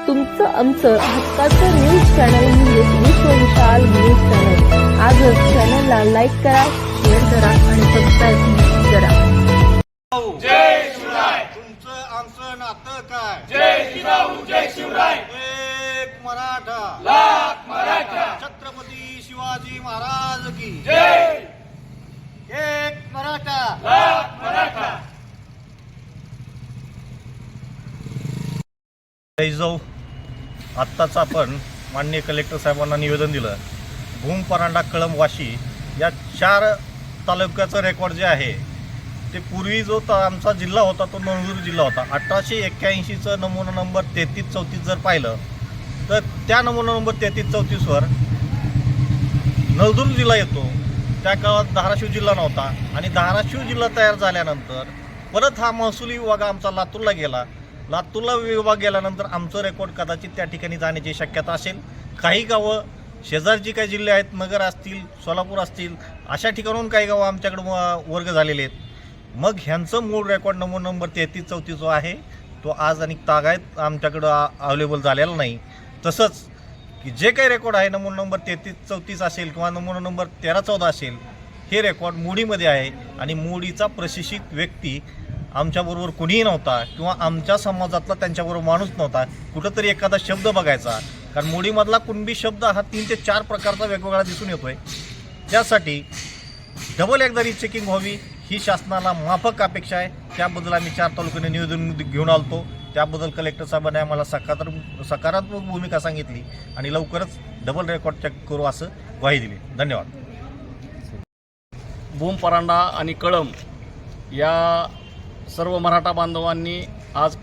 तुमचं आमचं हक्काचं न्यूज चॅनल म्हणजे विश्वविशाल न्यूज चॅनल। आजच चॅनलला लाईक करा, शेअर करा आणि सबस्क्राईब करा। जय शिवराय। तुमचं आमचं नातं काय? जय जिजाऊ जय शिवराय। एक मराठा लाख मराठा। छत्रपती शिवाजी महाराज की जय। एक मराठा लाख मराठा। जाऊ आत्ताच आपण माननीय कलेक्टर साहेबांना निवेदन दिलं। भूम, परांडा, कळंब, वाशी या 4 तालुक्याचं रेकॉर्ड जे आहे ते पूर्वी जो आमचा जिल्हा होता तो नंदुरबार जिल्हा होता। 1881चं नमुना नंबर 3334 जर पाहिलं तर त्या नमुना नंबर 3334वर नंदुरबार जिल्हा येतो। त्या काळात धाराशिव जिल्हा नव्हता आणि धाराशिव जिल्हा तयार झाल्यानंतर परत हा महसुली विभाग आमचा लातूरला गेला। लातूरला विभाग गेल्यानंतर आमचं रेकॉर्ड कदाचित त्या ठिकाणी जाण्याची शक्यता असेल। काही गावं शेजारची काही जिल्हे आहेत, नगर असतील, सोलापूर असतील, अशा ठिकाणून काही गावं आमच्याकडं वर्ग झालेले आहेत। मग ह्यांचं मूळ रेकॉर्ड नंबर 3334 जो आहे तो आज आणि तागायत आमच्याकडं अवेलेबल झालेला नाही। तसंच की जे काही रेकॉर्ड आहे नंबर 3334 असेल किंवा नमुना नंबर 1314 असेल, हे रेकॉर्ड मोडीमध्ये आहे आणि मोडीचा प्रशिक्षित व्यक्ती आमच्याबरोबर कुणीही नव्हता किंवा आमच्या समाजातला त्यांच्याबरोबर माणूस नव्हता। कुठंतरी एखादा शब्द बघायचा, कारण मोडीमधला कुणबी शब्द हा 3 ते 4 प्रकारचा वेगवेगळा दिसून येतोय। त्यासाठी डबल एकदा रिचेकिंग व्हावी ही शासनाला माफक अपेक्षा आहे। त्याबद्दल आम्ही 4 तालुक्याने निवेदन घेऊन आलतो। त्याबद्दल कलेक्टर साहेबांनी आम्हाला सकारात्मक भूमिका सांगितली आणि लवकरच डबल रेकॉर्ड चेक करू असं ग्वाही दिली। धन्यवाद। भूम, परांडा आणि कळंब या सर्व मराठा बांधवांनी आज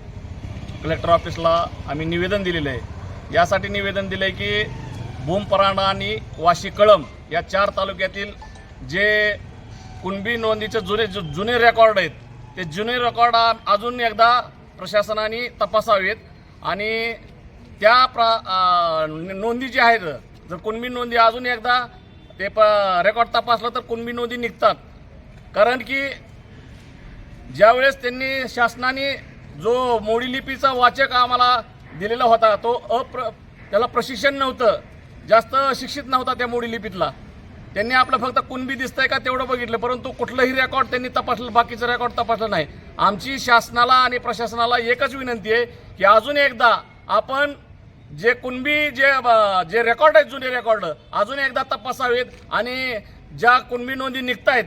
कलेक्टर ऑफिसला आम्ही निवेदन दिलेलं आहे। यासाठी निवेदन दिलं आहे की भूम, परांडा आणि वाशी, कळंब या 4 तालुक्यातील जे कुणबी नोंदीचे जुने रेकॉर्ड आहेत ते जुने रेकॉर्ड अजून एकदा प्रशासनाने तपासावेत आणि त्या नोंदी ज्या आहेत, जर कुणबी नोंदी अजून एकदा ते रेकॉर्ड तपासलं तर कुणबी नोंदी निघतात। कारण की ज्यावेळेस त्यांनी शासनाने जो मोडी लिपीचा वाचक आम्हाला दिलेला होता तो त्याला प्रशिक्षण नव्हतं, जास्त शिक्षित नव्हता त्या मोडी लिपीतला। त्यांनी आपलं फक्त कुणबी दिसतंय का तेवढं बघितलं, परंतु कुठलंही रेकॉर्ड त्यांनी तपासलं, बाकीचं रेकॉर्ड तपासलं नाही। आमची शासनाला आणि प्रशासनाला एकच विनंती आहे की अजून एकदा आपण जे कुणबी जे रेकॉर्ड आहेत, जुने रेकॉर्ड अजून एकदा तपासावेत आणि ज्या कुणबी नोंदी निघतायत,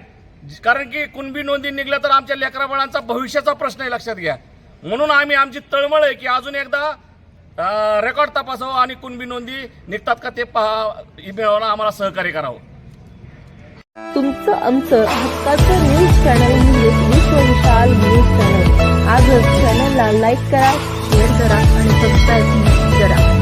कारण की कुणबी नोंदी निघल्या तर आमच्या लेकराबाळांचा भविष्याचा प्रश्न आहे, लक्षात घ्या। म्हणून आमची तळमळ आहे की अजून एकदा रेकॉर्ड तपासावं आणि कुणबी नोंदी निघतात का ते मिळवणं आम्हाला सहकार्य करावं। तुमचं आमचं हक्काचं न्यूज चॅनल म्हणजे विश्वविशाल न्यूज चॅनल। आजच चॅनलला लाईक करा, शेअर करा आणि सबस्क्राईब करा।